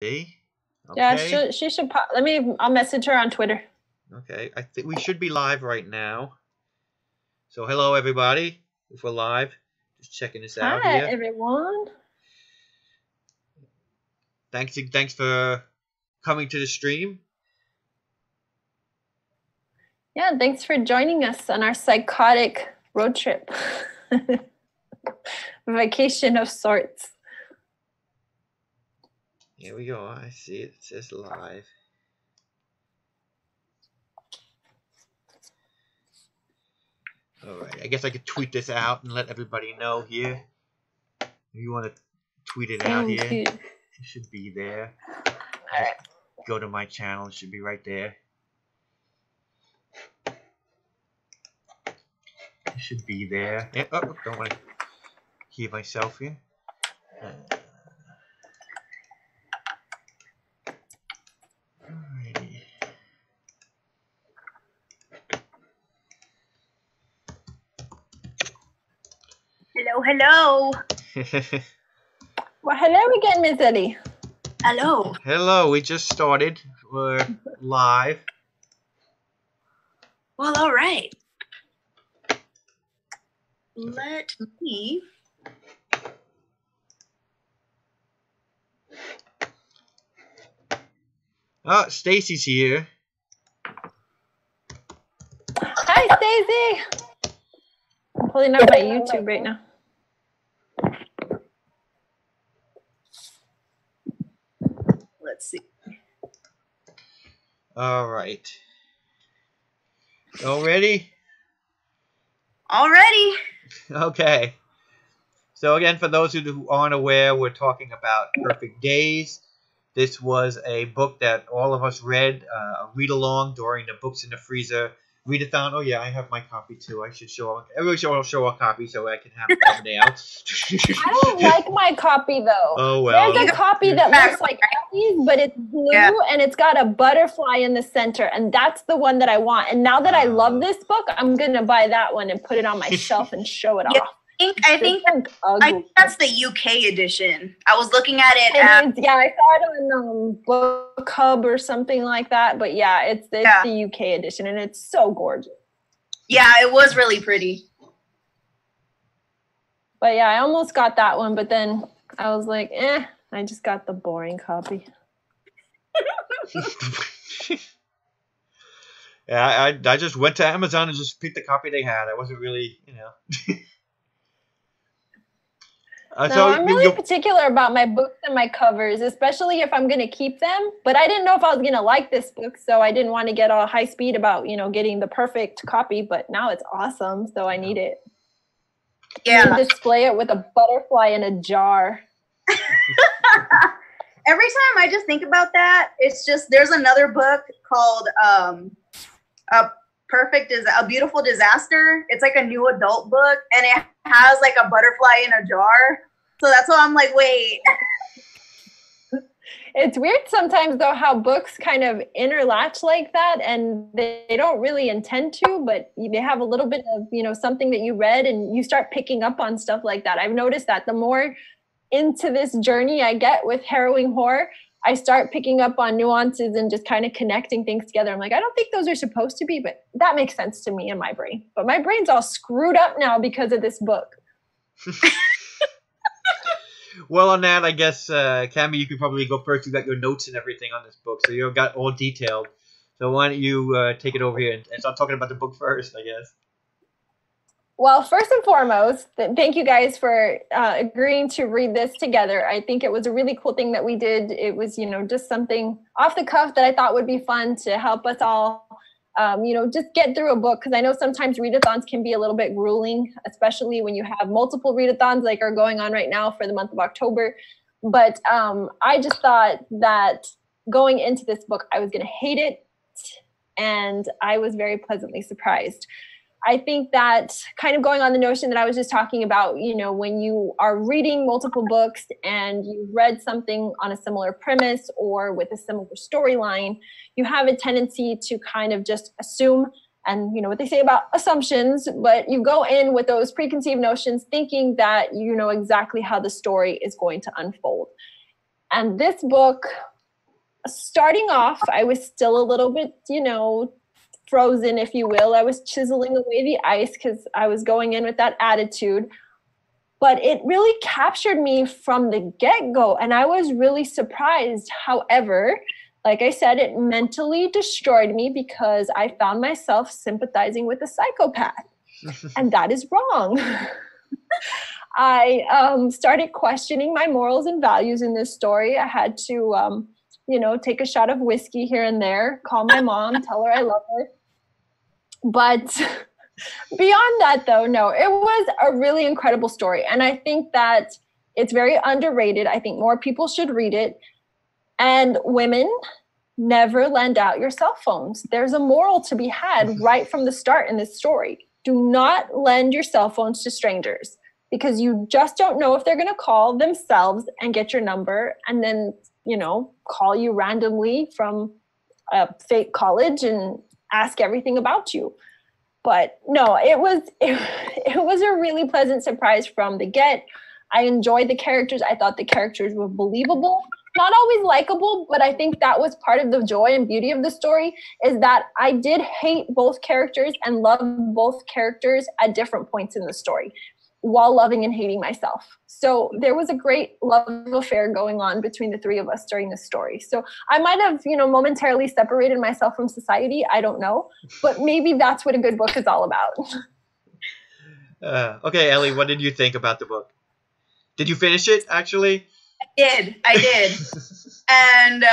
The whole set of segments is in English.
See? Yeah, Okay. she should pop. I'll message her on Twitter. Okay. I think we should be live right now. So hello everybody. If we're live, just checking this out Hi, here. everyone. Thanks for coming to the stream. Yeah, thanks for joining us on our psychotic road trip. Vacation of sorts. Here we go. I see it. It says live. All right. I guess I could tweet this out and let everybody know here. If you want to tweet it out here, Good. it should be there. All right. Go to my channel. It should be right there. It should be there. Yeah, oh, don't want to hear myself here. Alrighty. Hello. Well, hello again, Miss Ellie. Hello. Hello, we just started. We're live. Well, all right. Let me. Oh, Stacy's here. Hi, Stacy. I'm pulling up my YouTube right now. Let's see. All right. All ready? Already. Okay. So again, for those who aren't aware, we're talking about Perfect Days. This was a book that all of us read, a read-along during the Books in the Freezer readathon. Oh yeah, I have my copy too. I should show. Everybody show a copy so I can have it someday else. I don't like my copy though. Oh well. There's a copy that looks like Ellie's, but it's blue and it's got a butterfly in the center, and that's the one that I want. And now that I love this book, I'm gonna buy that one and put it on my shelf and show it off. I think that's the UK edition. I was looking at it. Yeah, I saw it on Book Hub or something like that. But yeah, it's the UK edition, and it's so gorgeous. Yeah, it was really pretty. But yeah, I almost got that one, but then I was like, I just got the boring copy. Yeah, I just went to Amazon and just picked the copy they had. I wasn't really, No, I'm really particular about my books and my covers, especially if I'm going to keep them. But I didn't know if I was going to like this book, so I didn't want to get all high speed about, getting the perfect copy. But now it's awesome, so I need it. Yeah. Display it with a butterfly in a jar. Every time I just think about that, it's just there's another book called A Beautiful Disaster. It's like a new adult book, and it has like a butterfly in a jar. So that's why I'm like, wait. It's weird sometimes though how books kind of interlatch like that, and they don't really intend to, but they have a little bit of something that you read, and you start picking up on stuff like that. I've noticed that the more into this journey I get with harrowing horror, I start picking up on nuances and just kind of connecting things together. I'm like, I don't think those are supposed to be, but that makes sense to me in my brain. But my brain's all screwed up now because of this book. Well, on that, I guess, Cammy, you could probably go first. You got your notes and everything on this book, so you got all detailed. So why don't you take it over here and start talking about the book first, I guess. Well, first and foremost, thank you guys for agreeing to read this together. I think it was a really cool thing that we did. It was, just something off the cuff that I thought would be fun to help us all, just get through a book. Because I know sometimes readathons can be a little bit grueling, especially when you have multiple readathons like are going on right now for the month of October. But I just thought that going into this book, I was going to hate it. And I was very pleasantly surprised. I think that kind of going on the notion that I was just talking about, when you are reading multiple books and you've read something on a similar premise or with a similar storyline, you have a tendency to kind of just assume, and what they say about assumptions, but you go in with those preconceived notions thinking that you know exactly how the story is going to unfold. And this book, starting off, I was still a little bit, frozen, if you will. I was chiseling away the ice because I was going in with that attitude. But it really captured me from the get-go, and I was really surprised. However, like I said, it mentally destroyed me because I found myself sympathizing with a psychopath, and that is wrong. I started questioning my morals and values in this story. I had to, take a shot of whiskey here and there, call my mom, tell her I love her. But beyond that, though, no, it was a really incredible story. And I think that it's very underrated. I think more people should read it. And women, never lend out your cell phones. There's a moral to be had right from the start in this story. Do not lend your cell phones to strangers, because you just don't know if they're going to call themselves and get your number and then, call you randomly from a fake college and ask everything about you. But no, it was a really pleasant surprise from the get. I enjoyed the characters. I thought the characters were believable. Not always likable, but I think that was part of the joy and beauty of the story, is that I did hate both characters and love both characters at different points in the story, while loving and hating myself. So there was a great love affair going on between the three of us during this story. So I might have, momentarily separated myself from society. I don't know. But maybe that's what a good book is all about. Okay, Ellie, what did you think about the book? Did you finish it, actually? I did. And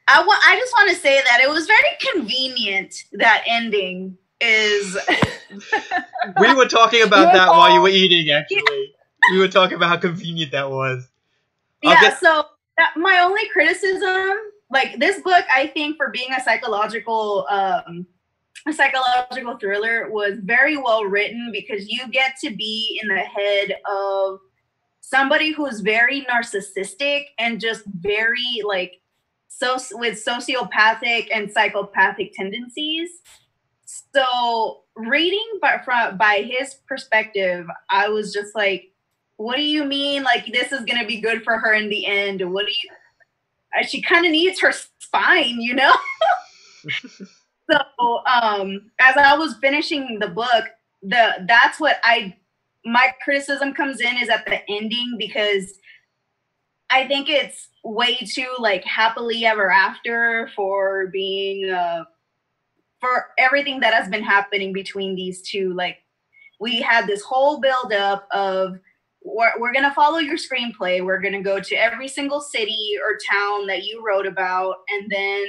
I just want to say that it was very convenient, that ending is... We were talking about that while you were eating, actually. We were talking about how convenient that was. So my only criticism, like this book, I think for being a psychological thriller, was very well written, because you get to be in the head of somebody who's very narcissistic and just very with sociopathic and psychopathic tendencies. So reading by his perspective, I was just like, what do you mean? Like, this is going to be good for her in the end? She kind of needs her spine, So, as I was finishing the book, that's what my criticism comes in, is at the ending, because I think it's way too happily ever after for being, for everything that has been happening between these two. We had this whole buildup of, we're going to follow your screenplay. We're going to go to every single city or town that you wrote about. And then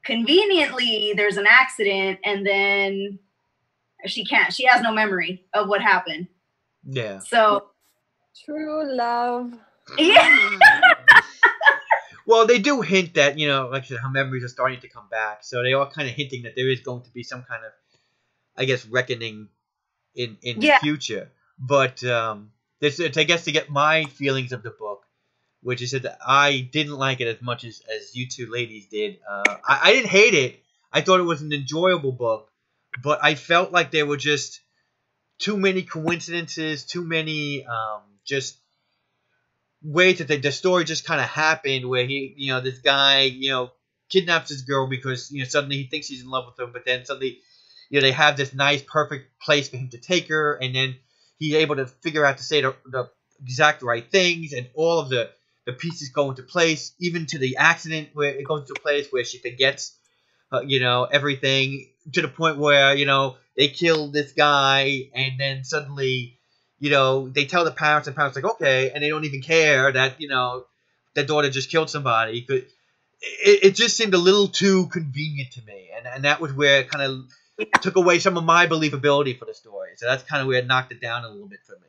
conveniently there's an accident, and then she has no memory of what happened. Yeah. So true love. Yeah. Well, they do hint that, like I said, how memories are starting to come back. So they are kind of hinting that there is going to be some kind of, I guess, reckoning in the future. But this, I guess, to get my feelings of the book, which is that I didn't like it as much as you two ladies did. I didn't hate it. I thought it was an enjoyable book, but I felt like there were just too many coincidences, too many just ways that the story just kind of happened, where he, this guy, kidnaps this girl because, suddenly he thinks he's in love with her, but then suddenly, they have this nice, perfect place for him to take her, and then he's able to figure out to say the exact right things, and all of the pieces go into place, even to the accident where it goes into place where she forgets, everything, to the point where, they kill this guy, and then suddenly, they tell the parents, and parents are like, okay, and they don't even care that, their daughter just killed somebody. It just seemed a little too convenient to me, and that was where it kind of took away some of my believability for the story. So that's kind of where it knocked it down a little bit for me.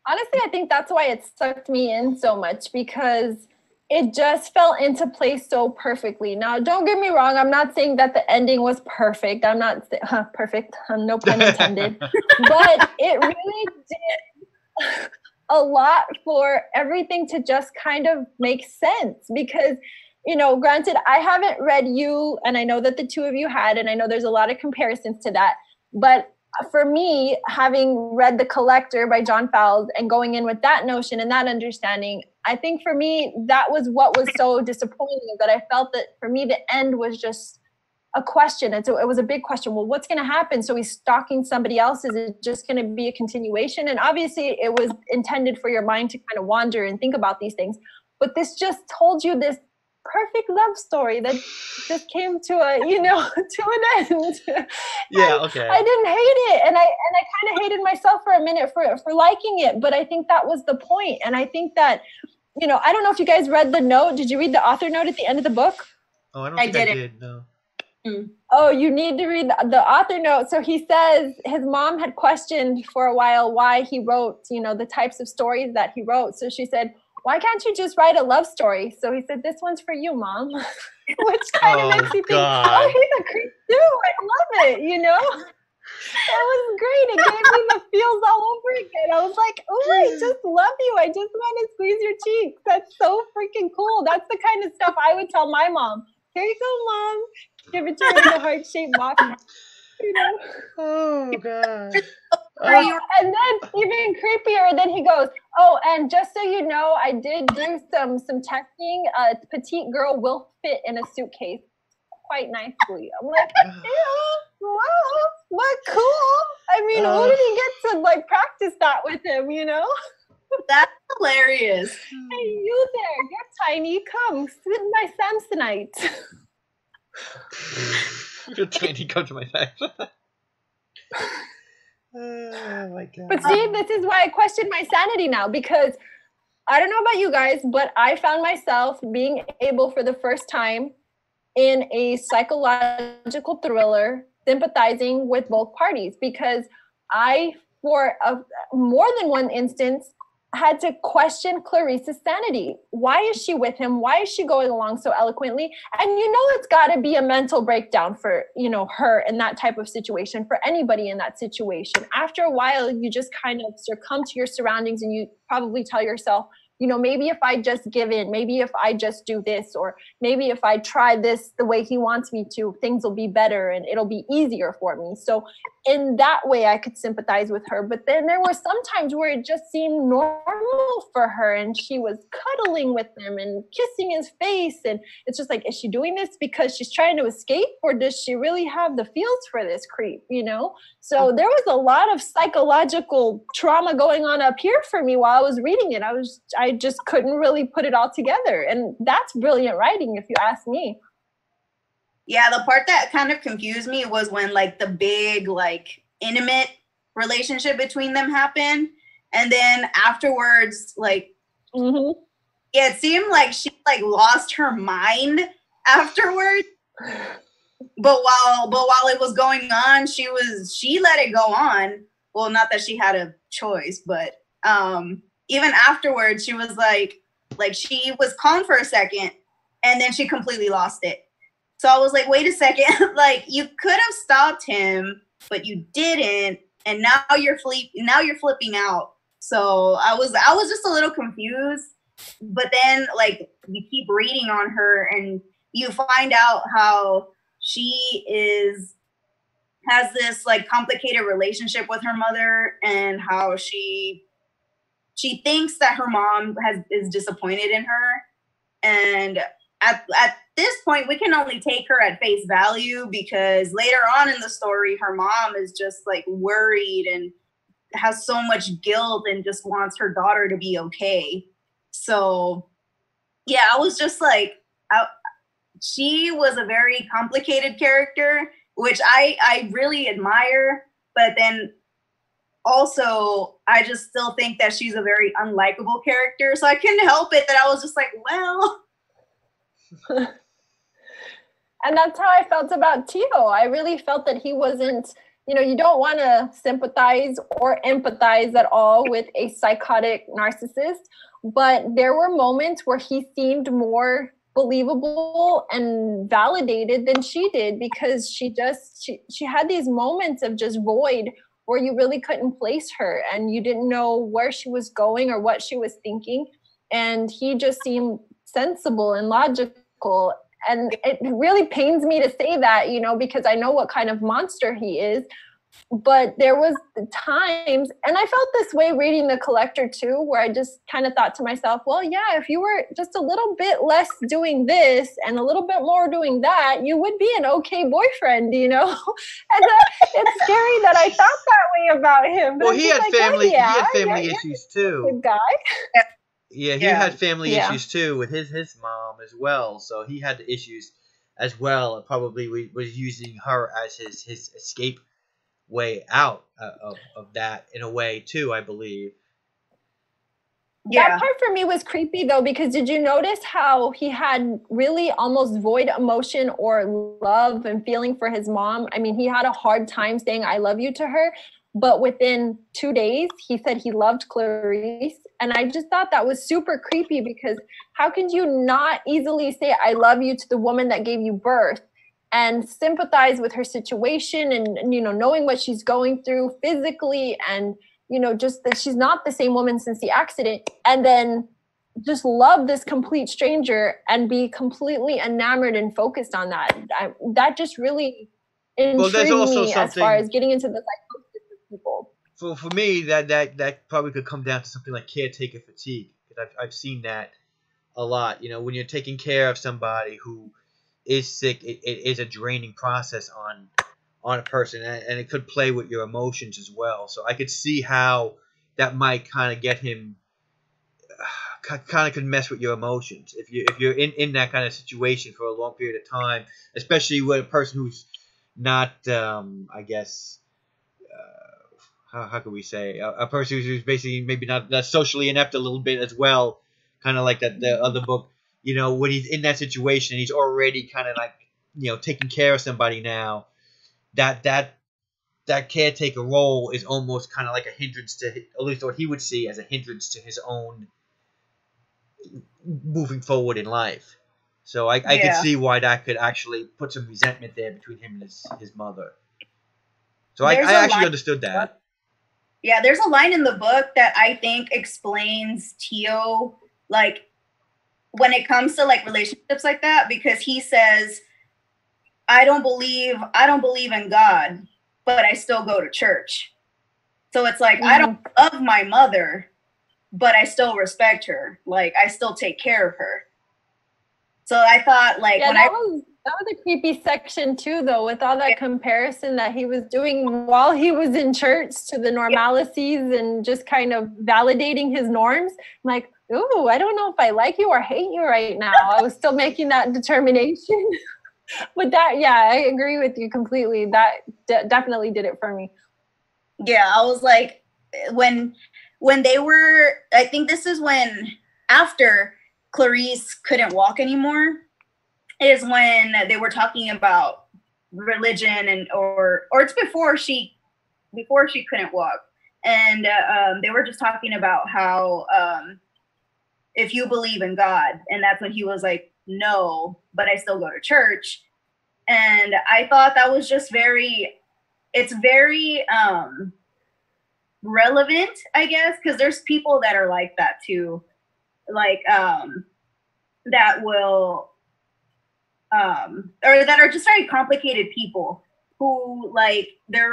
Honestly, I think that's why it sucked me in so much, because it just fell into place so perfectly. Now, don't get me wrong. I'm not saying that the ending was perfect. I'm not perfect. No pun intended. But it really did a lot for everything to just kind of make sense, because, granted, I haven't read You, and I know that the two of you had, and I know there's a lot of comparisons to that. But for me, having read The Collector by John Fowles and going in with that notion and that understanding, I think for me, that was what was so disappointing, that I felt that for me, the end was just a question. And so it was a big question. Well, what's going to happen? So he's stalking somebody else. Is it just going to be a continuation? And obviously it was intended for your mind to kind of wander and think about these things. But this just told you this perfect love story that just came to a, to an end. Yeah, okay. I didn't hate it. And I kind of hated myself for a minute for liking it. But I think that was the point. And I think that, I don't know if you guys read the note. Did you read the author note at the end of the book? Oh, I don't think I did, no. Oh, you need to read the author note. So he says his mom had questioned for a while why he wrote, the types of stories that he wrote. So she said, why can't you just write a love story? So he said, this one's for you, Mom. Which kind of makes you think, oh, he's a creep too. I love it, It was great. It gave me the feels all over again. I was like, oh, I just love you. I just want to squeeze your cheeks. That's so freaking cool. That's the kind of stuff I would tell my mom. Here you go, Mom. Give it to her in the heart-shaped box. Oh, God. And then even creepier, then he goes, oh, and just so you know, I did do some testing. A petite girl will fit in a suitcase quite nicely. I'm like, yeah, wow, what cool. I mean, who did he get to practice that with him, That's hilarious. Hey, you there, you're tiny. Come, sit in my Samsonite. You're tiny, come to my Samsonite. Oh my God. But see, this is why I question my sanity now, because I don't know about you guys, but I found myself being able for the first time in a psychological thriller sympathizing with both parties, because I, for more than one instance, had to question Clarice's sanity. Why is she with him? Why is she going along so eloquently? And it's got to be a mental breakdown for, her in that type of situation, for anybody in that situation. After a while, you just kind of succumb to your surroundings and you probably tell yourself, maybe if I just give in, maybe if I just do this, or maybe if I try this the way he wants me to, things will be better and it'll be easier for me. So in that way, I could sympathize with her. But then there were some times where it just seemed normal for her, and she was cuddling with him and kissing his face. And it's just like, is she doing this because she's trying to escape, or does she really have the feels for this creep, So there was a lot of psychological trauma going on up here for me while I was reading it. I just couldn't really put it all together. And that's brilliant writing, if you ask me. Yeah, the part that kind of confused me was when the big intimate relationship between them happened, and then afterwards Mm-hmm. Yeah, it seemed like she lost her mind afterwards. But while it was going on, she let it go on. Well, not that she had a choice, but even afterwards, she was she was calm for a second, and then she completely lost it. So I was like, wait a second, you could have stopped him, but you didn't, and now you're flipping out. So I was just a little confused. But then you keep reading on her, and you find out how she has this complicated relationship with her mother, and how she thinks that her mom is disappointed in her. And at this point, we can only take her at face value, because later on in the story, her mom is just worried and has so much guilt and just wants her daughter to be okay. So yeah, I was just she was a very complicated character, which I really admire, but then also I just still think that she's a very unlikable character. So I couldn't help it that I was just well. And that's how I felt about Tio. I really felt that he wasn't, you don't want to sympathize or empathize at all with a psychotic narcissist, but there were moments where he seemed more believable and validated than she did, because she had these moments of just void where you really couldn't place her and you didn't know where she was going or what she was thinking. And he just seemed sensible and logical. And it really pains me to say that, because I know what kind of monster he is. but there was times, and I felt this way reading The Collector too, where I just kind of thought to myself, well, yeah, if you were just a little bit less doing this and a little bit more doing that, you would be an okay boyfriend, you know? And it's scary that I thought that way about him. But Well, he had like, family. well, yeah, he had family issues too. Good guy. Yeah, he had family issues too with his mom as well. So he had the issues as well, and probably was using her as his escape way out of that in a way too, I believe. That part for me was creepy though, because did you notice how he had really almost void emotion or love and feeling for his mom? I mean, he had a hard time saying I love you to her, but within 2 days he said he loved Clarice. And I just thought that was super creepy, because how can you not easily say I love you to the woman that gave you birth and sympathize with her situation and you know, knowing what she's going through physically, and you know, just that she's not the same woman since the accident, and then just love this complete stranger and be completely enamored and focused on that. That just really intrigued me as far as getting into the psychosis of people. For me, that probably could come down to something like caretaker fatigue. I've seen that a lot. You know, when you're taking care of somebody who is sick, it is a draining process on a person, and it could play with your emotions as well. So I could see how that might kind of get him, kind of could mess with your emotions if you're in that kind of situation for a long period of time, especially with a person who's not, I guess, how could we say, a person who's basically maybe not socially inept a little bit as well, kind of like the other book. You know, when he's in that situation and he's already kind of like, you know, taking care of somebody now, that caretaker role is almost kind of like a hindrance to, at least what he would see as a hindrance to his own moving forward in life. So I could see why that could actually put some resentment there between him and his mother. So I actually understood that. Yeah, there's a line in the book that I think explains Tio, like, when it comes to like relationships like that, because he says, I don't believe in God, but I still go to church. So it's like, I don't love my mother, but I still respect her. Like, I still take care of her. So I thought, like, that was a creepy section too, though, with all that comparison that he was doing while he was in church to the normalities and just kind of validating his norms. I'm like, ooh, I don't know if I like you or hate you right now. I was still making that determination. But that, yeah, I agree with you completely. That definitely did it for me. Yeah, I was like, when they were, I think this is when, after Clarice couldn't walk anymore, is when they were talking about religion, and or it's before she couldn't walk, and they were just talking about how if you believe in God, and that's when he was like, no, but I still go to church. And I thought that was just it's very relevant, I guess, because there's people that are like that too, like that will or that are just very complicated people who, like, what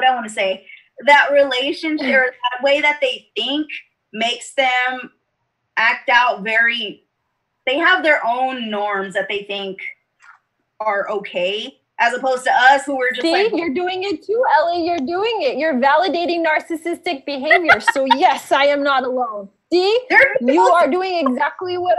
I want to say, that relationship or that way that they think makes them act out they have their own norms that they think are okay, as opposed to us who are just you're doing it too, Ellie. You're doing it. You're validating narcissistic behavior. So yes, I am not alone. See, you are doing exactly what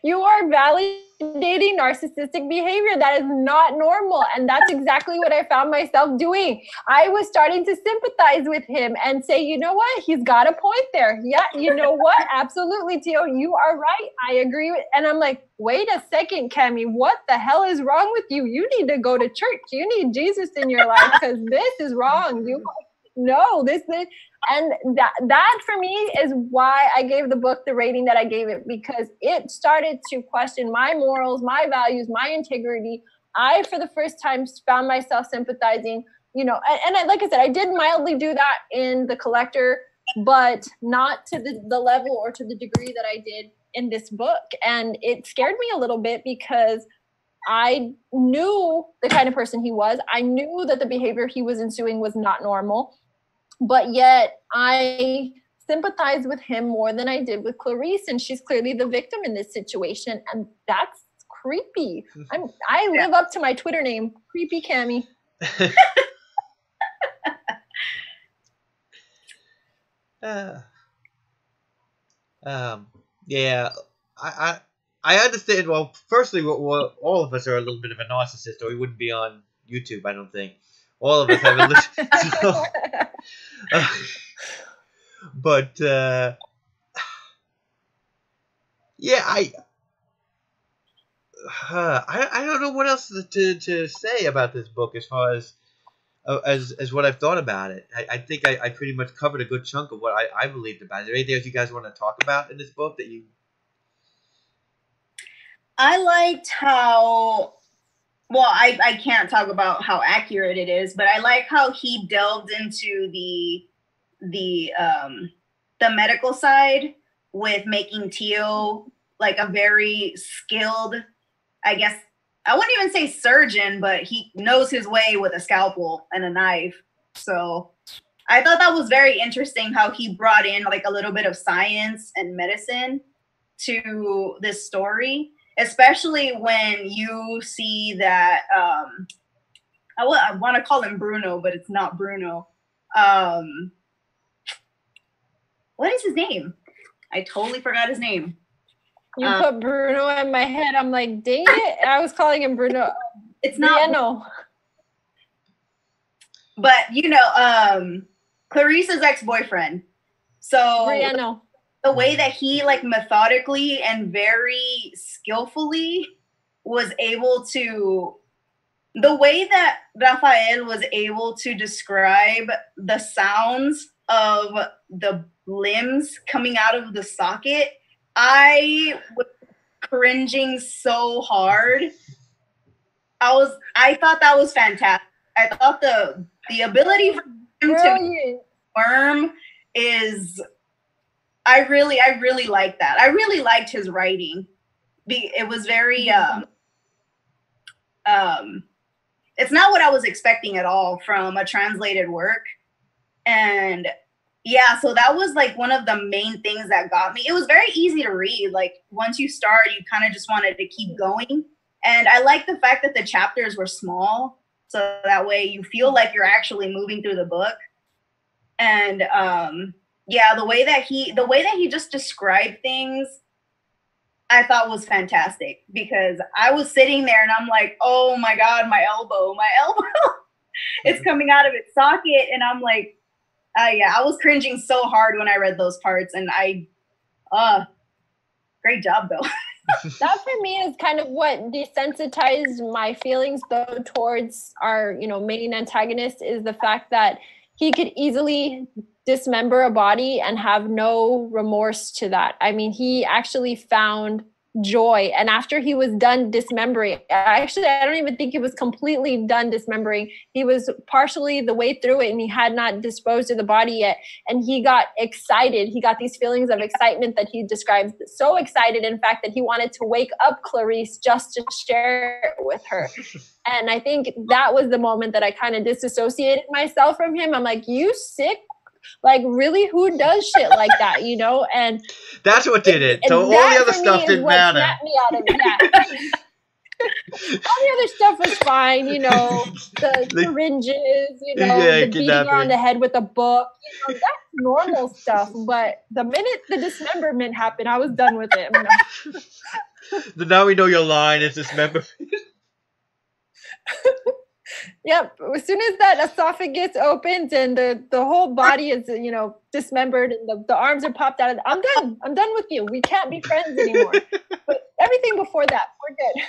you are validating narcissistic behavior. That is not normal. And that's exactly what I found myself doing. I was starting to sympathize with him and say, you know what? He's got a point there. Yeah, you know what? Absolutely, Tio, you are right. I agree with, and I'm like, wait a second, Cammie, what the hell is wrong with you? You need to go to church. You need Jesus in your life, because this is wrong. And that for me is why I gave the book the rating that I gave it, because it started to question my morals, my values, my integrity. I, for the first time, found myself sympathizing, you know, and I, like I said, I did mildly do that in The Collector, but not to the level or to the degree that I did in this book. And it scared me a little bit, because I knew the kind of person he was. I knew that the behavior he was ensuing was not normal, but yet I sympathize with him more than I did with Clarice, and she's clearly the victim in this situation, and that's creepy. I live up to my Twitter name, Creepy Cammy. Yeah, I understand. Well, firstly, all of us are a little bit of a narcissist, or we wouldn't be on YouTube. I don't think all of us have a little. But yeah, I don't know what else to say about this book as far as what I've thought about it. I think I pretty much covered a good chunk of what I believed about it. Is there anything else you guys want to talk about in this book that you? I liked how, well, I can't talk about how accurate it is, but I like how he delved into the medical side with making Tio like a very skilled, I guess, I wouldn't even say surgeon, but he knows his way with a scalpel and a knife. So I thought that was very interesting how he brought in like a little bit of science and medicine to this story, especially when you see that, I want to call him Bruno, but it's not Bruno. What is his name? I totally forgot his name. You put Bruno in my head. I'm like, dang it. I was calling him Bruno. It's not. Briano. But, you know, Clarice's ex-boyfriend. So Briano. The way that he, like, methodically and very skillfully was able to, the way that Rafael was able to describe the sounds of the limbs coming out of the socket, I was cringing so hard. I thought that was fantastic. I thought the ability for him to worm is, I really like that. I really liked his writing. It was very it's not what I was expecting at all from a translated work. And yeah, so that was like one of the main things that got me. It was very easy to read. Like once you start, you kind of just wanted to keep going. And I like the fact that the chapters were small, so that way you feel like you're actually moving through the book. And yeah, the way that he just described things, I thought was fantastic, because I was sitting there and I'm like, oh my God, my elbow, it's coming out of its socket. And I'm like, yeah, I was cringing so hard when I read those parts, and great job though. That for me is kind of what desensitized my feelings though towards our, main antagonist, is the fact that he could easily dismember a body and have no remorse to that. I mean, he actually found joy. And after he was done dismembering, actually, I don't even think he was completely done dismembering. He was partially the way through it, and he had not disposed of the body yet. And he got excited. He got these feelings of excitement that he describes. So excited, in fact, that he wanted to wake up Clarice just to share it with her. And I think that was the moment that I kind of disassociated myself from him. I'm like, you sick? Like, really, who does shit like that, And that's what did it. So all the other stuff didn't matter. Me out of it. All the other stuff was fine, the syringes, the beating her on the head with a book, that's normal stuff. But the minute the dismemberment happened, I was done with it. Now we know your line is dismemberment. Yep. As soon as that esophagus opens and the whole body is, dismembered and the arms are popped out, I'm done. I'm done with you. We can't be friends anymore. But everything before that, we're good.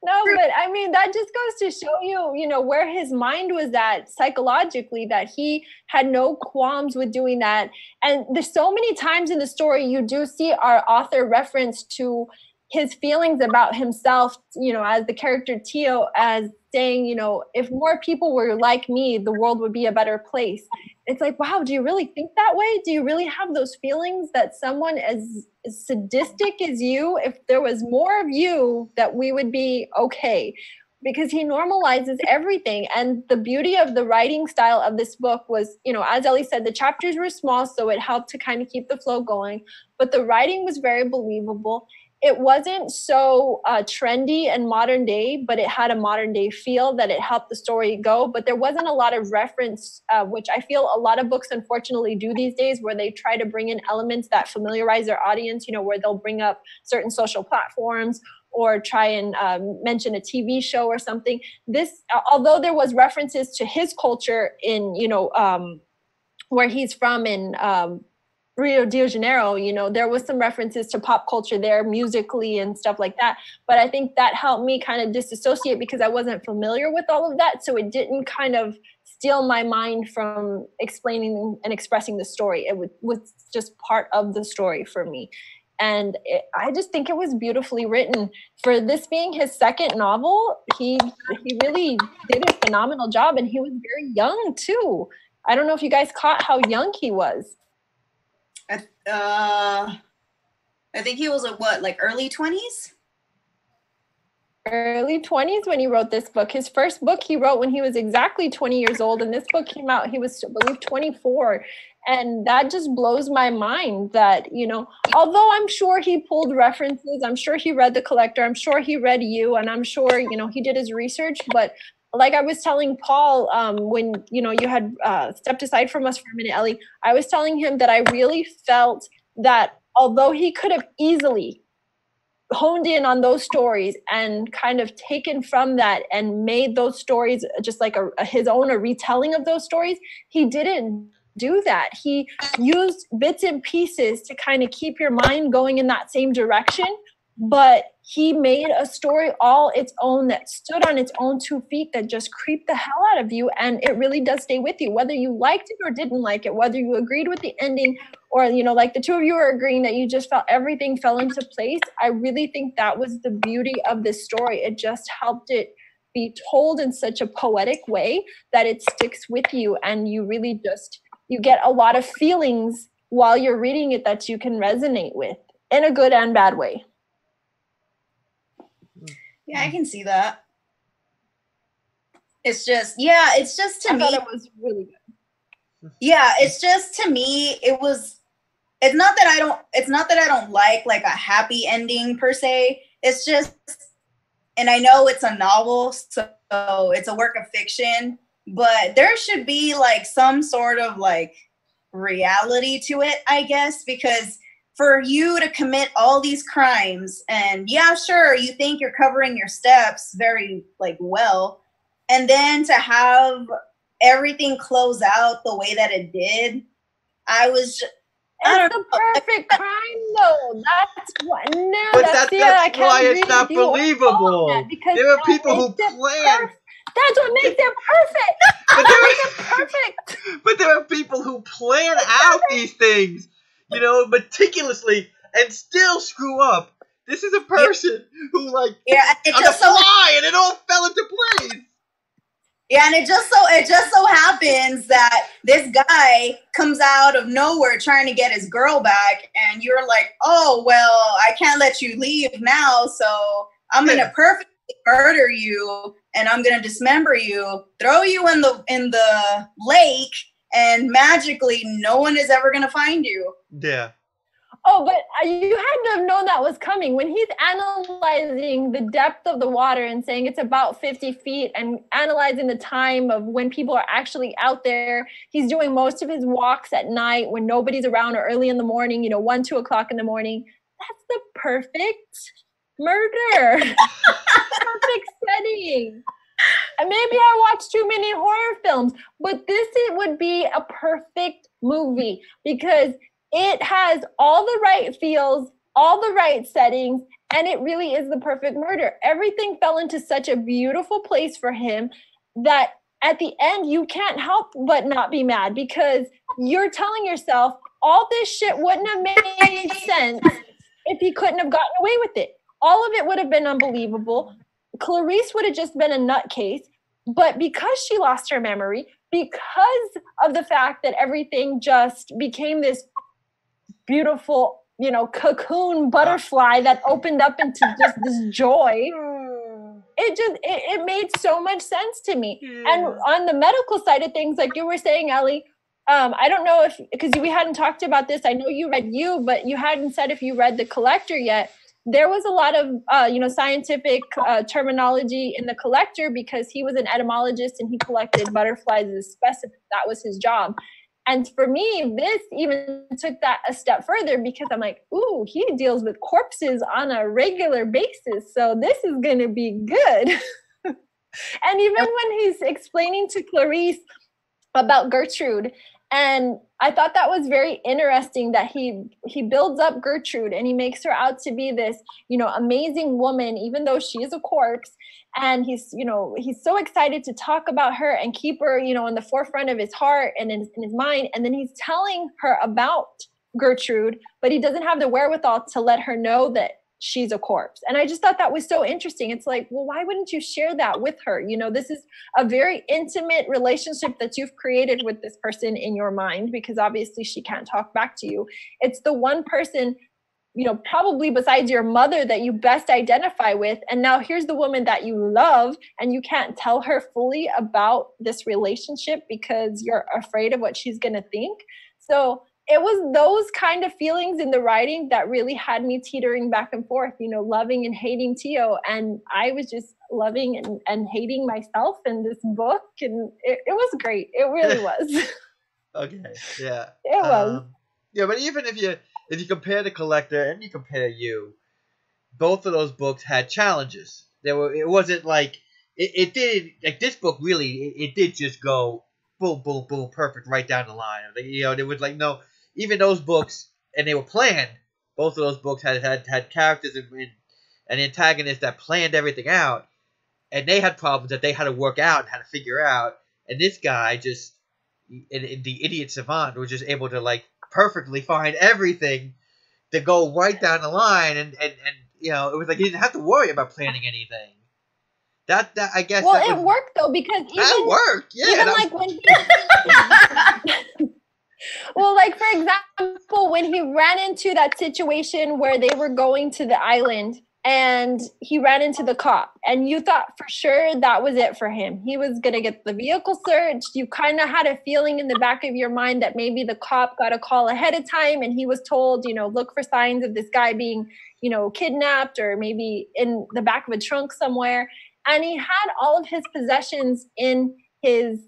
No, but I mean, that just goes to show you, where his mind was at psychologically, that he had no qualms with doing that. And there's so many times in the story you do see our author reference to his feelings about himself, as the character Tio, as saying, if more people were like me, the world would be a better place. it's like, wow, do you really think that way? Do you really have those feelings that someone as sadistic as you, if there was more of you, that we would be okay? Because he normalizes everything. And the beauty of the writing style of this book was, you know, as Ellie said, the chapters were small, so it helped to kind of keep the flow going. But the writing was very believable. It wasn't so trendy and modern day, but it had a modern day feel that it helped the story go. But there wasn't a lot of reference, which I feel a lot of books unfortunately do these days, where they try to bring in elements that familiarize their audience, you know, where they'll bring up certain social platforms or try and mention a TV show or something. This, although there was references to his culture in, you know, where he's from in Rio de Janeiro, you know, there was some references to pop culture there musically and stuff like that. But I think that helped me kind of disassociate because I wasn't familiar with all of that. So it didn't kind of steal my mind from explaining and expressing the story. It was just part of the story for me. And I just think it was beautifully written. For this being his second novel, he really did a phenomenal job. And he was very young too. I don't know if you guys caught how young he was. I think he was like early 20s? Early 20s when he wrote this book. His first book he wrote when he was exactly 20 years old, and this book came out, he was, I believe, 24. And that just blows my mind that, you know, although I'm sure he pulled references, I'm sure he read The Collector, I'm sure he read you, and I'm sure, you know, he did his research. But like I was telling Paul, when, you know, you had stepped aside from us for a minute, Ellie, I was telling him that I really felt that although he could have easily honed in on those stories and kind of taken from that and made those stories just like his own, a retelling of those stories, he didn't do that. He used bits and pieces to kind of keep your mind going in that same direction, but he made a story all its own that stood on its own 2 feet, that just creeped the hell out of you. And it really does stay with you, whether you liked it or didn't like it, whether you agreed with the ending or, you know, like the two of you are agreeing that you just felt everything fell into place. I really think that was the beauty of this story. It just helped it be told in such a poetic way that it sticks with you. And you really just, you get a lot of feelings while you're reading it that you can resonate with in a good and bad way. Yeah, I can see that. It's just, yeah, it's just to me. I thought it was really good. Yeah, it's just to me, it's not that I don't like a happy ending per se. It's just, and I know it's a novel, so it's a work of fiction, but there should be like some sort of like reality to it, I guess, because for you to commit all these crimes, and yeah, sure, you think you're covering your steps very like well, and then to have everything close out the way that it did, it's the perfect crime, though. That's what. No, but that's why it's not believable. There are people who plan. That's what makes it perfect. But there are people who plan out these things, you know, meticulously and still screw up. This is a person who, like, on the fly, and it all fell into place. Yeah, and it just so happens that this guy comes out of nowhere trying to get his girl back, and you're like, oh, well, I can't let you leave now, so I'm gonna perfectly murder you, and I'm gonna dismember you, throw you in the lake, and magically no one is ever gonna find you. Yeah. Oh, but you had to have known that was coming. When he's analyzing the depth of the water and saying it's about 50 feet and analyzing the time of when people are actually out there, he's doing most of his walks at night when nobody's around or early in the morning, 1, 2 o'clock in the morning. That's the perfect murder. Perfect setting. And maybe I watch too many horror films, but it would be a perfect movie because it has all the right feels, all the right settings, and it really is the perfect murder. Everything fell into such a beautiful place for him that at the end, you can't help but not be mad because you're telling yourself all this shit wouldn't have made sense if he couldn't have gotten away with it. All of it would have been unbelievable. Clarice would have just been a nutcase, but because she lost her memory, because of the fact that everything just became this beautiful, you know, cocoon butterfly that opened up into just this joy. It made so much sense to me. And on the medical side of things, like you were saying, Ellie, I don't know if, because we hadn't talked about this. I know you read You, but you hadn't said if you read The Collector yet. There was a lot of, you know, scientific terminology in The Collector because he was an etymologist and he collected butterflies as a specimen. That was his job. And for me, this even took that a step further because I'm like, ooh, he deals with corpses on a regular basis. So this is going to be good. And even when he's explaining to Clarice about Gertrude, and I thought that was very interesting that he builds up Gertrude and he makes her out to be this, you know, amazing woman, even though she is a corpse. And he's, you know, he's so excited to talk about her and keep her, you know, in the forefront of his heart and in his mind. And then he's telling her about Gertrude, but he doesn't have the wherewithal to let her know that she's a corpse. And I just thought that was so interesting. It's like, well, why wouldn't you share that with her? You know, this is a very intimate relationship that you've created with this person in your mind, because obviously she can't talk back to you. It's the one person, you know, probably besides your mother that you best identify with. And now here's the woman that you love and you can't tell her fully about this relationship because you're afraid of what she's going to think. So it was those kind of feelings in the writing that really had me teetering back and forth, you know, loving and hating Tio. And I was just loving and hating myself in this book. And it was great. It really was. Okay. Yeah. It was. Yeah, but even if you compare The Collector and you compare You, both of those books had challenges. It wasn't like it did like this book really it did just go boom boom boom perfect right down the line. You know, there was like no, even those books, and they were planned. Both of those books had characters and antagonists that planned everything out, and they had problems that they had to work out and had to figure out. And this guy just, the idiot savant, was just able to like perfectly find everything to go right down the line, and you know, it was like he didn't have to worry about planning anything. That I guess. Well, it worked though, because that worked. Yeah. Even like when well, like for example, when he ran into that situation where they were going to the island and he ran into the cop, and you thought for sure that was it for him. He was going to get the vehicle searched. You kind of had a feeling in the back of your mind that maybe the cop got a call ahead of time and he was told, you know, look for signs of this guy being, you know, kidnapped or maybe in the back of a trunk somewhere. And he had all of his possessions in his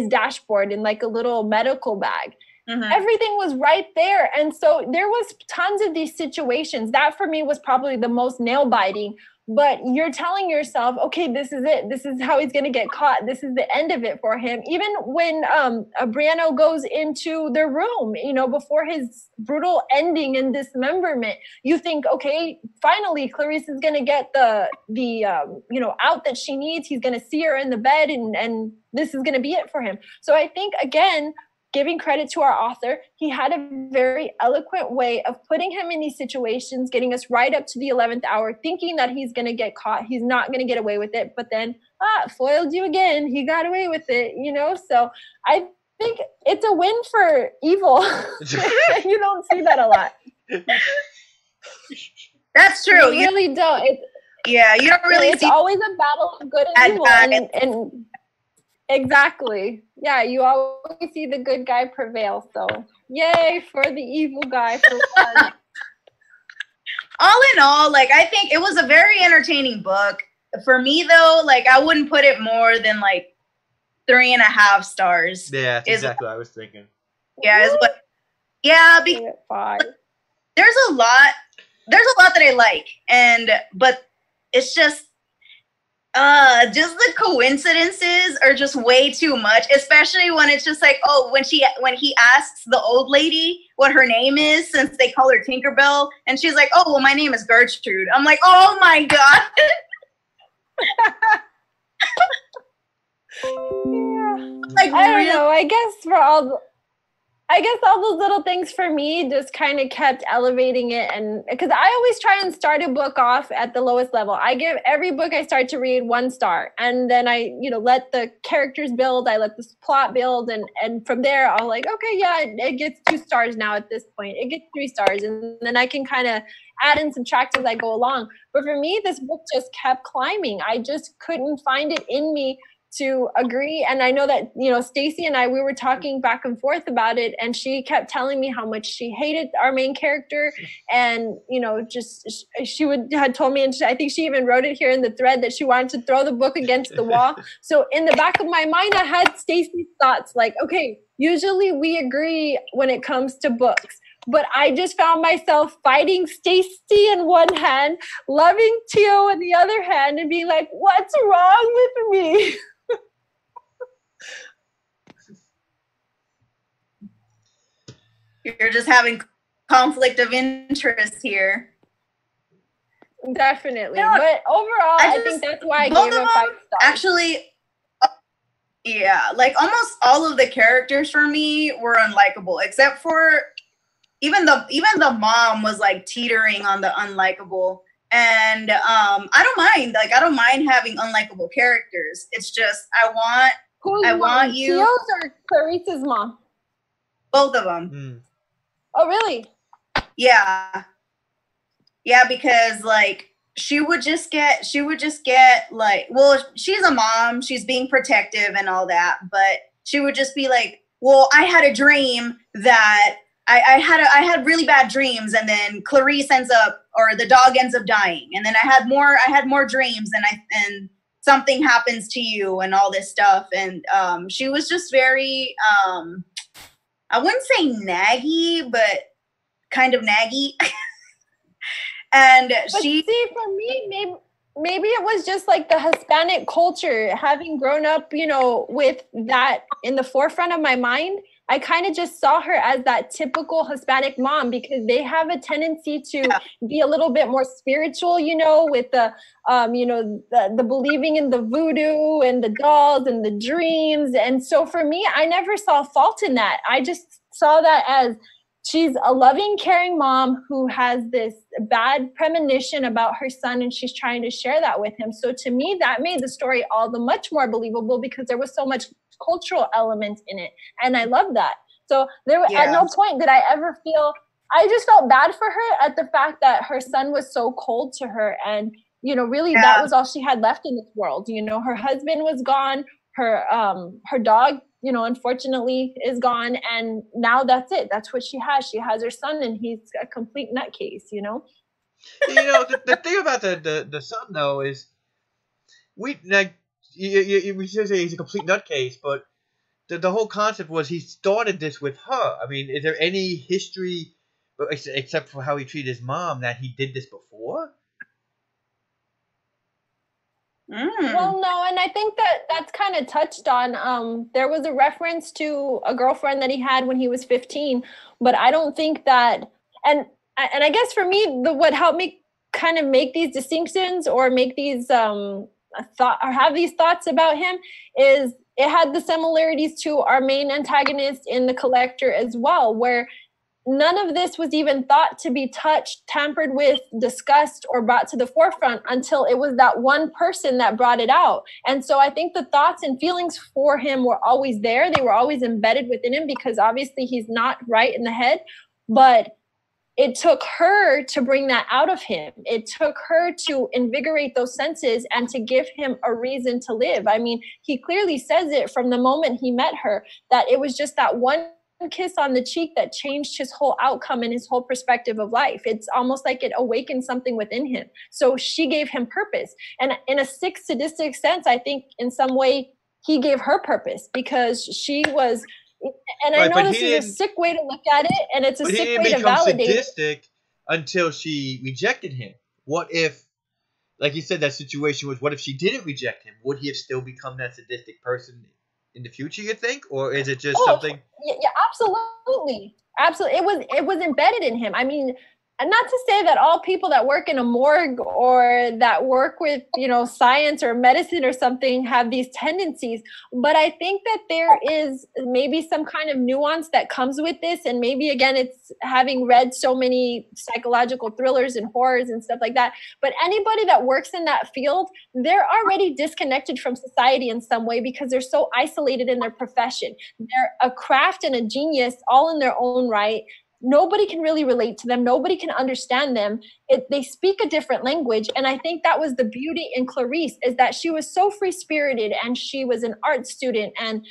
dashboard in like a little medical bag. Mm-hmm. Everything was right there. And so there was tons of these situations. That for me was probably the most nail biting. But you're telling yourself, okay, this is it. This is how he's going to get caught. This is the end of it for him. Even when Brianna goes into the room, you know, before his brutal ending and dismemberment, you think, okay, finally Clarice is going to get the you know, out that she needs. He's going to see her in the bed and this is going to be it for him. So I think, again, giving credit to our author, he had a very eloquent way of putting him in these situations, getting us right up to the 11th hour, thinking that he's going to get caught. He's not going to get away with it. But then, foiled you again. He got away with it, you know? So I think it's a win for evil. You don't see that a lot. That's true. You really don't. Yeah, you don't really It's always a battle of good and evil. And exactly. Yeah, you always see the good guy prevail. So yay for the evil guy for fun. All in all, like, I think it was a very entertaining book. For me, though, like, I wouldn't put it more than like 3.5 stars. Yeah, that's exactly what I was thinking. Yeah, because there's a lot that I like, but it's just the coincidences are just way too much, especially when it's just like, oh, when he asks the old lady what her name is, since they call her Tinkerbell, and she's like, oh, well, my name is Gertrude. I'm like, oh my god. Yeah. Like, I don't know. I guess for all I guess all those little things for me just kind of kept elevating it. And because I always try and start a book off at the lowest level. I give every book I start to read 1 star. And then I, let the characters build. I let the plot build. And from there, I'll like, okay, yeah, it gets 2 stars now at this point. It gets 3 stars. And then I can kind of add and subtract as I go along. But for me, this book just kept climbing. I just couldn't find it in me to agree. And I know that, Stacy and I, we were talking back and forth about it, and she kept telling me how much she hated our main character. And, just she had told me, and I think she even wrote it here in the thread, that she wanted to throw the book against the wall. So in the back of my mind, I had Stacy's thoughts like, okay, usually we agree when it comes to books. But I just found myself fighting Stacy in one hand, loving Tio in the other hand, and being like, what's wrong with me? You're just having conflict of interest here. Definitely. But overall, I think that's why I gave it 5 stars. Actually, yeah, like almost all of the characters for me were unlikable, except for even the mom was like teetering on the unlikable. And I don't mind having unlikable characters. It's just I want you. Tio's or Clarice's mom? Both of them. Oh, really? Yeah, because like she would just get like, well, she's a mom, she's being protective and all that, but she would just be like, well, I had a dream that I had really bad dreams, and then Clarice ends up, or the dog ends up dying, and then I had more dreams, and something happens to you and all this stuff. And she was just very I wouldn't say naggy, but kind of naggy. And for me, maybe it was just like the Hispanic culture, having grown up, with that in the forefront of my mind. I kind of just saw her as that typical Hispanic mom, because they have a tendency to be a little bit more spiritual, with the, the believing in the voodoo and the dolls and the dreams. And so for me, I never saw fault in that. I just saw that as she's a loving, caring mom who has this bad premonition about her son, and she's trying to share that with him. So to me, that made the story all the much more believable, because there was so much cultural element in it, and I love that. So at no point did I ever feel, I just felt bad for her at the fact that her son was so cold to her, and really that was all she had left in this world. Her husband was gone, her dog unfortunately is gone, and now that's it. That's what she has her son, and he's a complete nutcase. The thing about the son though is, we should say he's a complete nutcase, but the whole concept was he started this with her. I mean, is there any history, except for how he treated his mom, that he did this before? Well, no, and I think that's kind of touched on. There was a reference to a girlfriend that he had when he was 15, but I don't think that. And I guess for me, what helped me kind of make these distinctions or make these have these thoughts about him is it had the similarities to our main antagonist in The Collector as well, where none of this was even thought to be touched, tampered with, discussed, or brought to the forefront until it was that one person that brought it out. And so I think the thoughts and feelings for him were always there. They were always embedded within him, because obviously he's not right in the head. But it took her to bring that out of him. It took her to invigorate those senses and to give him a reason to live. I mean, he clearly says it from the moment he met her, that it was just that one kiss on the cheek that changed his whole outcome and his whole perspective of life. It's almost like it awakened something within him. So she gave him purpose. And in a sick, sadistic sense, I think in some way he gave her purpose, because she was, and I know this is a sick way to look at it, and it's a sick way to validate it. He didn't become sadistic until she rejected him. What if, like you said, that situation was, what if she didn't reject him? Would he have still become that sadistic person in the future, you think? Or is it just something? Yeah, absolutely. It was embedded in him. I mean, and not to say that all people that work in a morgue or that work with, science or medicine or something have these tendencies, but I think that there is maybe some kind of nuance that comes with this. And maybe, again, it's having read so many psychological thrillers and horrors and stuff like that. But anybody that works in that field, they're already disconnected from society in some way because they're so isolated in their profession. They're a craft and a genius all in their own right. Nobody can really relate to them. Nobody can understand them. They speak a different language. And I think that was the beauty in Clarice, is that she was so free-spirited, and she was an art student. And,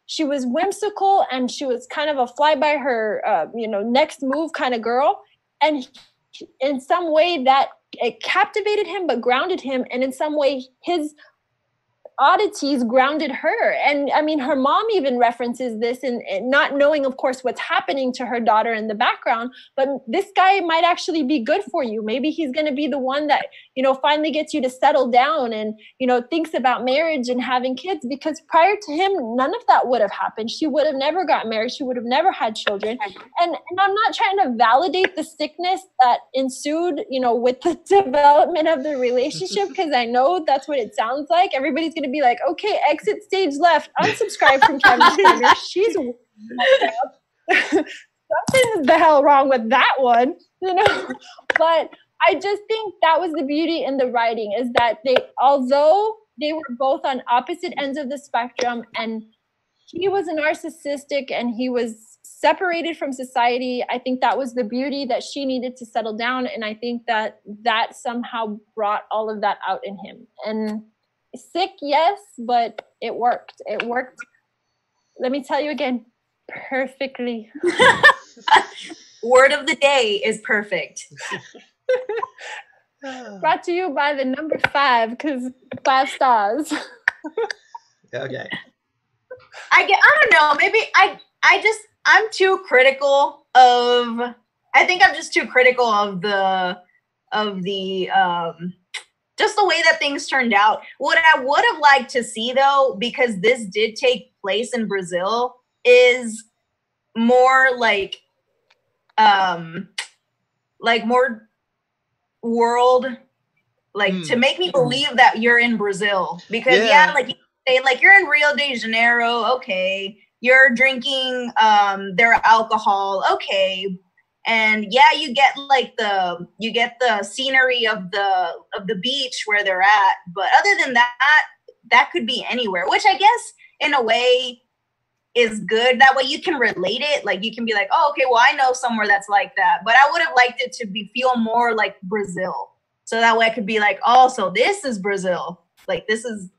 she was whimsical, and she was kind of a fly by her, next move kind of girl. And in some way that it captivated him, but grounded him. And in some way, his oddities grounded her. And I mean, her mom even references this, and not knowing, of course, what's happening to her daughter in the background, but this guy might actually be good for you. Maybe he's going to be the one that, finally gets you to settle down and, thinks about marriage and having kids, because prior to him, none of that would have happened. She would have never got married. She would have never had children. And I'm not trying to validate the sickness that ensued, with the development of the relationship, because I know that's what it sounds like. Everybody's going to be like, okay, exit stage left, unsubscribe from Kevin's Corner. She's something's the hell wrong with that one, But I just think that was the beauty in the writing, is that although they were both on opposite ends of the spectrum, and he was a narcissistic and he was separated from society, I think that was the beauty, that she needed to settle down. And I think that somehow brought all of that out in him. And sick, yes, but it worked. It worked. Let me tell you again, perfectly. Word of the day is perfect. Brought to you by the number 5, because 5 stars. Okay. I don't know. Maybe I'm too critical of. I think I'm just too critical of the just the way that things turned out. What I would have liked to see, though, because this did take place in Brazil, is more like more world, to make me believe that you're in Brazil. Because like you say, like, you're in Rio de Janeiro, okay, you're drinking their alcohol, okay. And you get the scenery of the beach where they're at, but other than that could be anywhere, which I guess in a way is good. That way you can relate it. Like, you can be like, oh, okay, well, I know somewhere that's like that. But I would have liked it to feel more like Brazil, so that way I could be like, oh, so this is Brazil. This is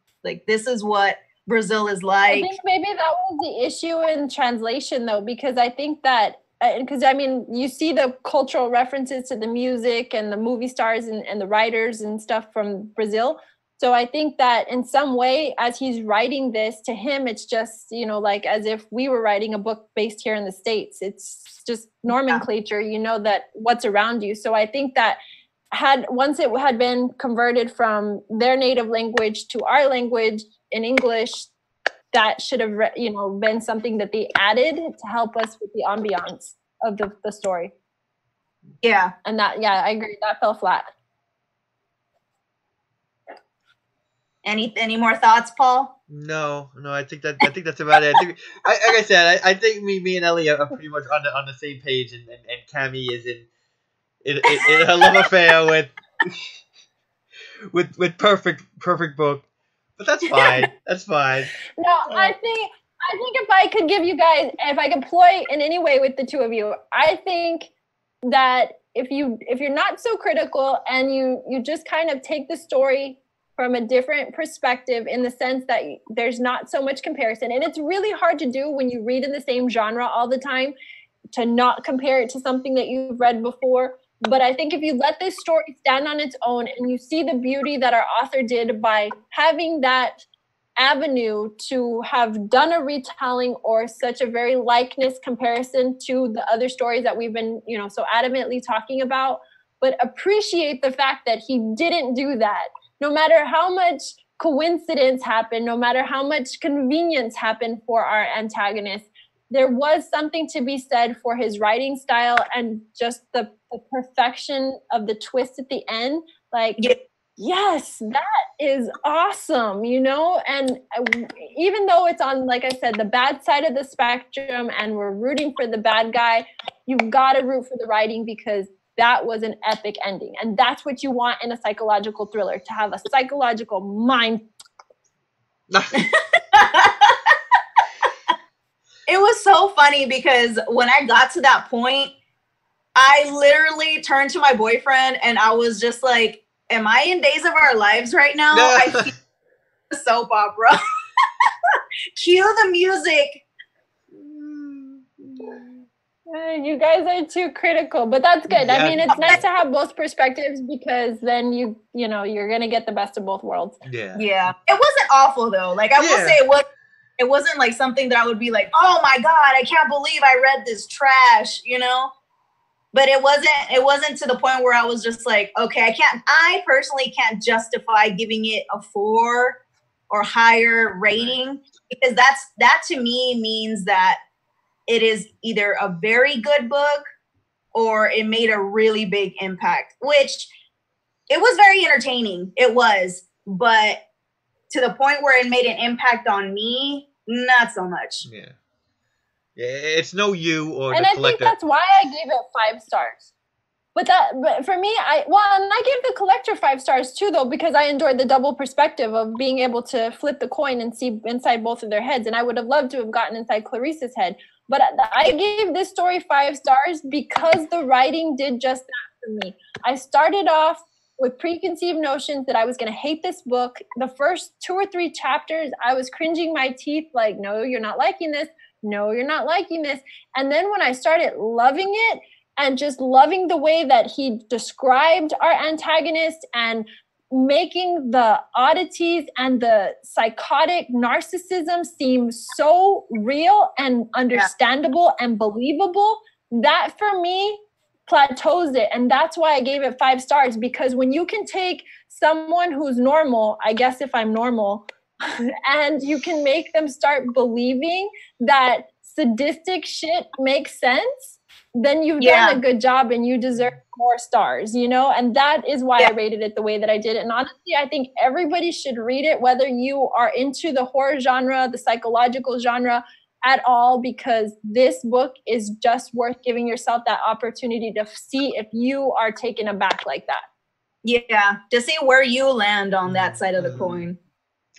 what Brazil is like. I think maybe that was the issue in translation, though, because I think that. Because, I mean, you see the cultural references to the music and the movie stars and the writers and stuff from Brazil. So I think that in some way, as he's writing this, to him, it's just, like as if we were writing a book based here in the States. It's just nomenclature, that what's around you. So I think that once it had been converted from their native language to our language in English, that should have, been something that they added to help us with the ambiance of the story. Yeah. And that, I agree. That fell flat. Any more thoughts, Paul? No. I think that's about it. Like I said, I think me and Ellie are pretty much on the same page, and Cammy is in a love affair with perfect book. But that's fine. That's fine. No, I think if I could give you guys, if I could ploy in any way with the two of you, I think that if you're not so critical and you just kind of take the story from a different perspective, in the sense that there's not so much comparison, and it's really hard to do when you read in the same genre all the time, to not compare it to something that you've read before. But I think if you let this story stand on its own, and you see the beauty that our author did by having that avenue to have done a retelling or such a very likeness comparison to the other stories that we've been, so adamantly talking about, but appreciate the fact that he didn't do that. No matter how much coincidence happened, no matter how much convenience happened for our antagonist, there was something to be said for his writing style and just the perfection of the twist at the end. Like, yes, that is awesome, you know? And even though it's on, like I said, the bad side of the spectrum and we're rooting for the bad guy, you've got to root for the writing because that was an epic ending. And that's what you want in a psychological thriller, to have a psychological mind. It was so funny because when I got to that point, I literally turned to my boyfriend and I was just like, am I in Days of Our Lives right now? I feel a soap opera. Cue the music. You guys are too critical, but that's good. Yeah. I mean, it's nice to have both perspectives because then you're going to get the best of both worlds. Yeah. Yeah. It wasn't awful though. Like I will say it wasn't like something that I would be like, oh my God, I can't believe I read this trash, you know? But it wasn't to the point where I was just like, okay, I personally can't justify giving it a 4 or higher rating because that to me means that it is either a very good book or it made a really big impact, which it was very entertaining. It was, but to the point where it made an impact on me, not so much. Yeah. It's no you or and the I collector. think that's why I gave it 5 stars. But for me, and I gave the collector 5 stars too, though, because I enjoyed the double perspective of being able to flip the coin and see inside both of their heads. And I would have loved to have gotten inside Clarice's head. But I gave this story 5 stars because the writing did just that for me. I started off with preconceived notions that I was going to hate this book. The first 2 or 3 chapters, I was cringing my teeth like, no, you're not liking this. No, you're not liking this. And then when I started loving it and just loving the way that he described our antagonist and making the oddities and the psychotic narcissism seem so real and understandable and believable, that for me plateaus it. And that's why I gave it 5 stars, because when you can take someone who's normal, I guess if I'm normal, and you can make them start believing that sadistic shit makes sense, then you've done a good job and you deserve more stars, you know? And that is why I rated it the way that I did it. And honestly, I think everybody should read it, whether you are into the horror genre, the psychological genre at all, because this book is just worth giving yourself that opportunity to see if you are taken aback like that. Yeah, to see where you land on that side of the coin.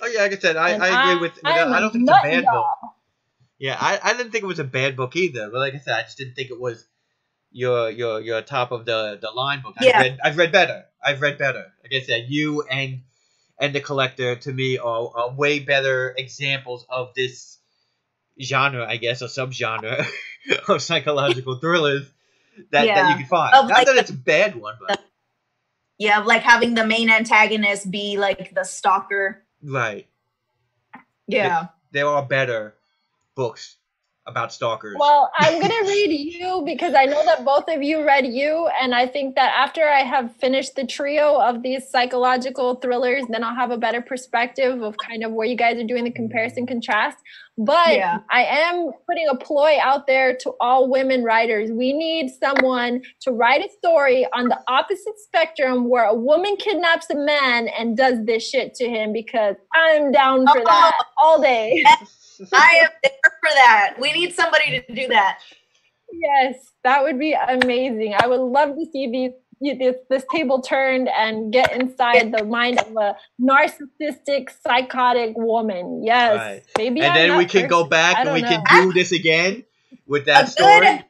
Oh yeah, like I said, I agree with I don't think it's a bad book. Yeah, I didn't think it was a bad book either. But like I said, I just didn't think it was your top of the line book. I've read better. Like I said, you and the collector to me are way better examples of this genre, I guess, or subgenre of psychological thrillers that you can find. Not that it's a bad one, but like having the main antagonist be like the stalker. Right. Yeah. There are better books about stalkers. Well, I'm going to read You because I know that both of you read You. And I think that after I have finished the trio of these psychological thrillers, then I'll have a better perspective of kind of where you guys are doing the comparison contrast. But I am putting a ploy out there to all women writers. We need someone to write a story on the opposite spectrum where a woman kidnaps a man and does this shit to him, because I'm down for that all day. I am there for that. We need somebody to do that. Yes, that would be amazing. I would love to see this table turned and get inside the mind of a narcissistic, psychotic woman. Yes, right. Maybe. And then we can go back and we can do this again with that story.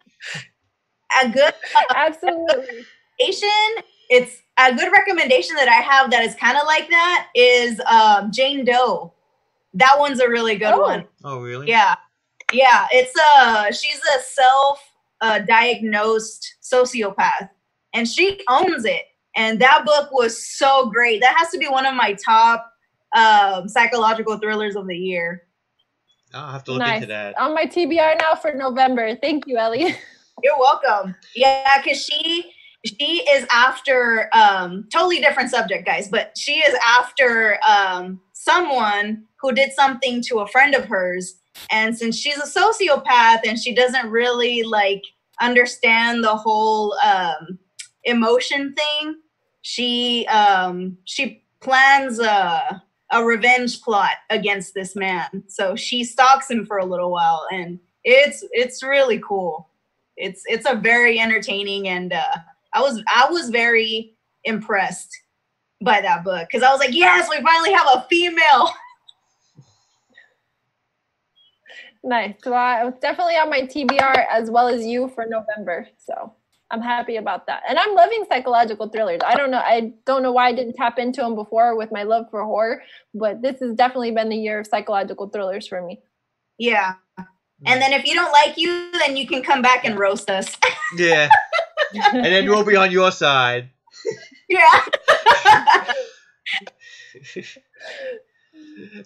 A good absolutely. It's a good recommendation that I have that is kind of like that is Jane Doe. That one's a really good one. Oh, really? Yeah. Yeah. It's she's a self-diagnosed sociopath and she owns it. And that book was so great. That has to be one of my top psychological thrillers of the year. I'll have to look into that. On my TBR now for November. Thank you, Ellie. You're welcome. Yeah, because she is after totally different subject, guys, but she is after someone who did something to a friend of hers, And since she's a sociopath and she doesn't really like understand the whole emotion thing, she plans a revenge plot against this man. So she stalks him for a little while, and it's really cool. It's a very entertaining, and I was very impressed by that book because I was like, yes, we finally have a female. Nice. Well, it's definitely on my TBR as well as you for November. So I'm happy about that. And I'm loving psychological thrillers. I don't know why I didn't tap into them before with my love for horror, but this has definitely been the year of psychological thrillers for me. Yeah. And then if you don't like you, then you can come back and roast us. Yeah. And then we'll be on your side. Yeah.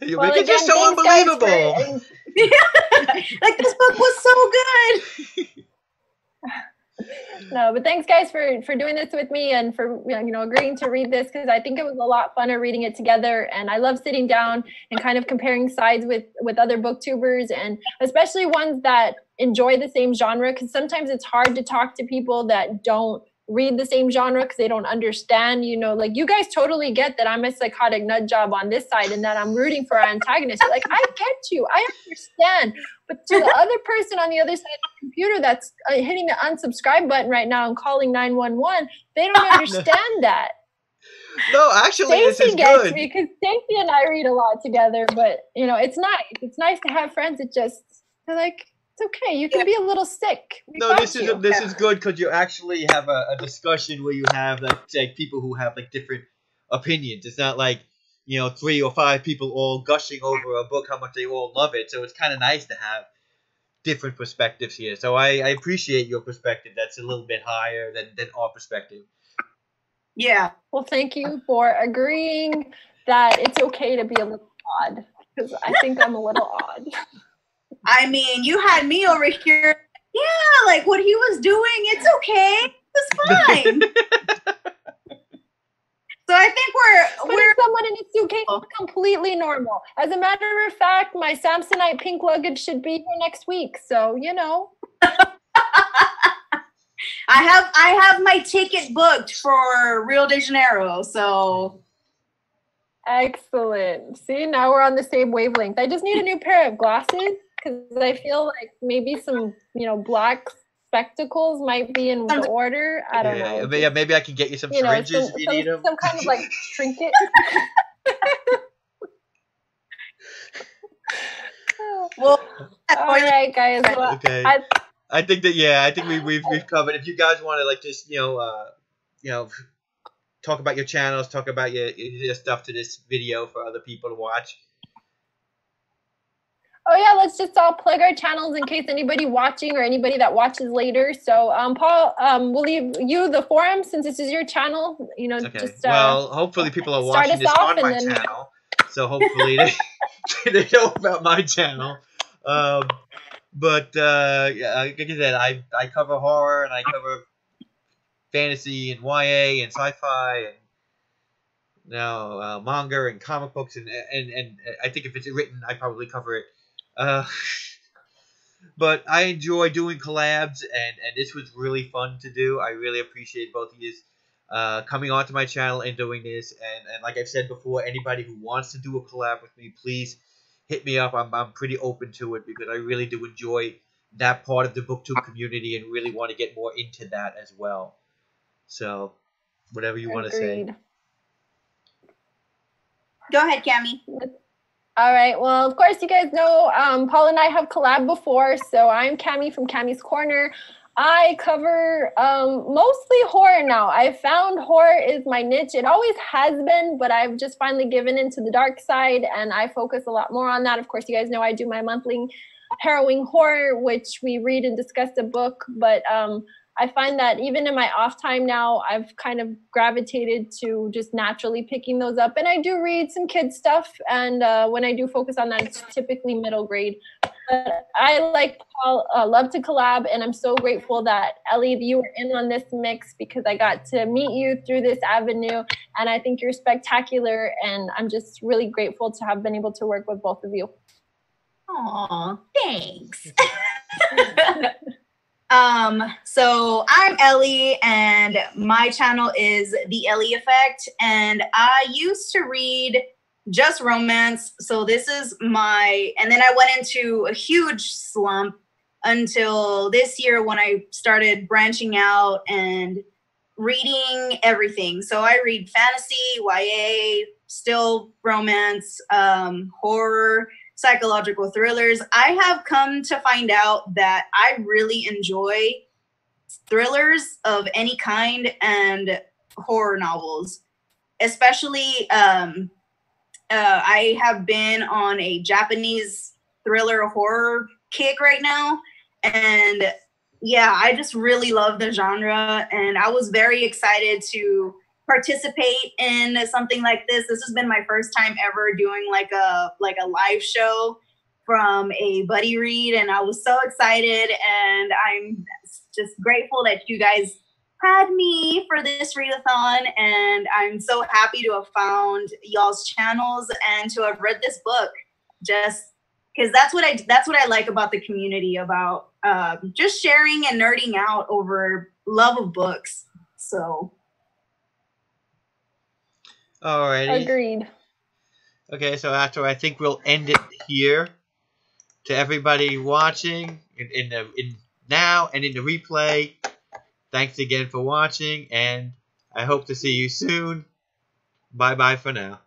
You make it just so unbelievable. Like, this book was so good. No, but thanks guys for doing this with me and for agreeing to read this, because I think it was a lot funner reading it together, and I love sitting down and kind of comparing sides with other booktubers, and especially ones that enjoy the same genre, because sometimes it's hard to talk to people that don't read the same genre because they don't understand, like you guys totally get that I'm a psychotic nut job on this side and that I'm rooting for our antagonist. You're like, I get you, I understand. But to the other person on the other side of the computer that's hitting the unsubscribe button right now and calling 911, they don't understand that. No, actually, this is good. Me because Stacey and I read a lot together, but it's nice. It's nice to have friends that just they're like, it's okay. You can be a little sick. No, this is good because you actually have a discussion where you have like people who have like different opinions. It's not like 3 or 5 people all gushing over a book how much they all love it. So it's kind of nice to have different perspectives here. So I appreciate your perspective. That's a little bit higher than our perspective. Yeah. Well, thank you for agreeing that it's okay to be a little odd, because I think I'm a little odd. I mean, you had me over here. Yeah, like what he was doing, it's okay. It's fine. So I think we're someone in a suitcase is completely normal. As a matter of fact, my Samsonite pink luggage should be here next week. So I have my ticket booked for Rio de Janeiro. So excellent. See, now we're on the same wavelength. I just need a new pair of glasses because I feel like maybe some black spectacles might be in the order. I don't know. Yeah, maybe I can get you some syringes if you need them. Some kind of like trinket. Well, all right, guys. Well, okay. I think we've covered. If you guys want to like just talk about your channels, talk about your stuff to this video for other people to watch. Oh yeah, let's just all plug our channels in case anybody watching or anybody that watches later. So Paul, we'll leave you the forum since this is your channel. Okay. Just well, hopefully people are watching this on my channel, so hopefully they know about my channel. But like I said, I cover horror and I cover fantasy and YA and sci-fi and manga and comic books and I think if it's written, I probably cover it. But I enjoy doing collabs, and this was really fun to do. I really appreciate both of you coming onto my channel and doing this. And like I've said before, anybody who wants to do a collab with me, please hit me up. I'm pretty open to it because I really do enjoy that part of the BookTube community and really want to get more into that as well. So, whatever you want to say. Go ahead, Cammie. All right. Well, of course, you guys know Paul and I have collabed before. So I'm Cammie from Cammie's Corner. I cover mostly horror now. I found horror is my niche. It always has been, but I've just finally given into the dark side, and I focus a lot more on that. Of course, you guys know I do my monthly harrowing horror, which we read and discuss the book. But I find that even in my off time now, I've kind of gravitated to just naturally picking those up. And I do read some kids stuff. And when I do focus on that, it's typically middle grade. But I, like Paul, love to collab. And I'm so grateful that, Ellie, you were in on this mix because I got to meet you through this avenue. And I think you're spectacular. And I'm just really grateful to have been able to work with both of you. Aw, thanks. So I'm Ellie, and my channel is The Ellie Effect, and I used to read just romance. So this is and then I went into a huge slump until this year when I started branching out and reading everything. So I read fantasy, YA, still romance, horror, psychological thrillers. I have come to find out that I really enjoy thrillers of any kind and horror novels, especially I have been on a Japanese thriller horror kick right now, and yeah, I just really love the genre, and I was very excited to participate in something like this. This has been my first time ever doing like a live show from a buddy read, and I was so excited, and I'm just grateful that you guys had me for this readathon, and I'm so happy to have found y'all's channels and to have read this book, just because that's what I like about the community, about just sharing and nerding out over love of books. So Alrighty. Agreed. Okay, so after I think we'll end it here. To everybody watching in now and in the replay, thanks again for watching, and I hope to see you soon. Bye bye for now.